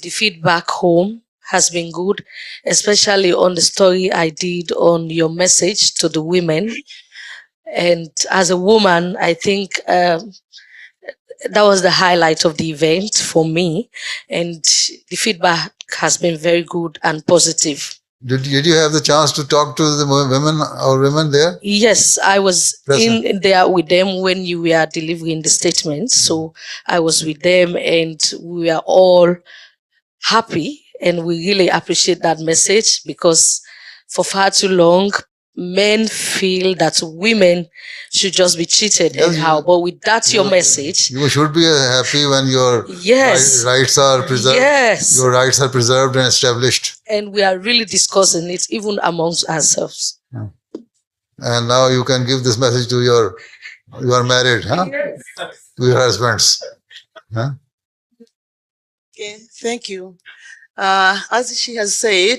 the feedback home has been good, especially on the story I did on your message to the women. And as a woman, I think that was the highlight of the event for me. And the feedback has been very good and positive. Did you have the chance to talk to the women there? Yes, I was in there with them when you were delivering the statements. So I was with them and we were all happy, and we really appreciate that message, because for far too long, men feel that women should just be treated anyhow. But with that, your message, you should be happy when your rights are preserved. Yes, your rights are preserved and established. And we are really discussing it even amongst ourselves. Yeah. And now you can give this message to you are married, huh? Yes. To your husbands, huh? Okay, thank you. As she has said,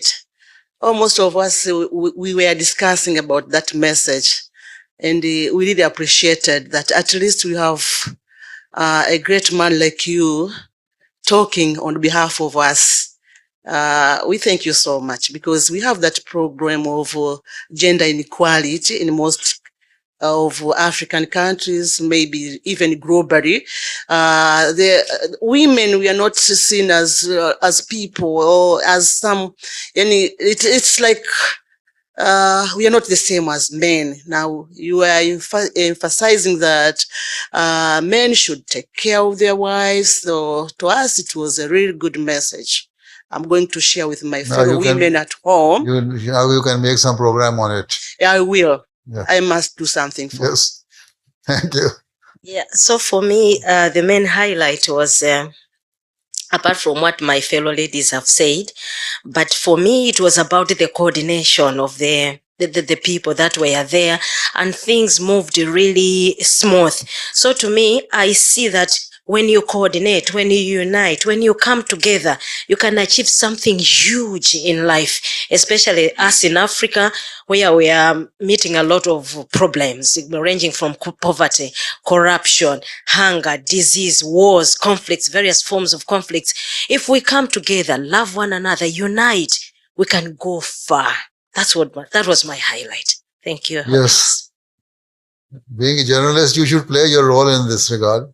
almost of us, we were discussing about that message, and we really appreciated that at least we have a great man like you talking on behalf of us. We thank you so much, because we have that program of gender inequality in most of African countries, maybe even globally. The women, we are not seen as people or as some, it's like we are not the same as men. Now you are emphasizing that men should take care of their wives. So to us, it was a really good message. I'm going to share with my fellow women at home. You can make some program on it. Yeah, I will. Yeah. I must do something for Yes. Thank you. Yeah, so for me, the main highlight was, apart from what my fellow ladies have said, but for me, it was about the coordination of the people that were there, and things moved really smooth. So to me, I see that when you coordinate, when you unite, when you come together, you can achieve something huge in life, especially us in Africa, where we are meeting a lot of problems, ranging from poverty, corruption, hunger, disease, wars, conflicts, various forms of conflicts. If we come together, love one another, unite, we can go far. That was my highlight. Thank you. Yes. Being a journalist, you should play your role in this regard.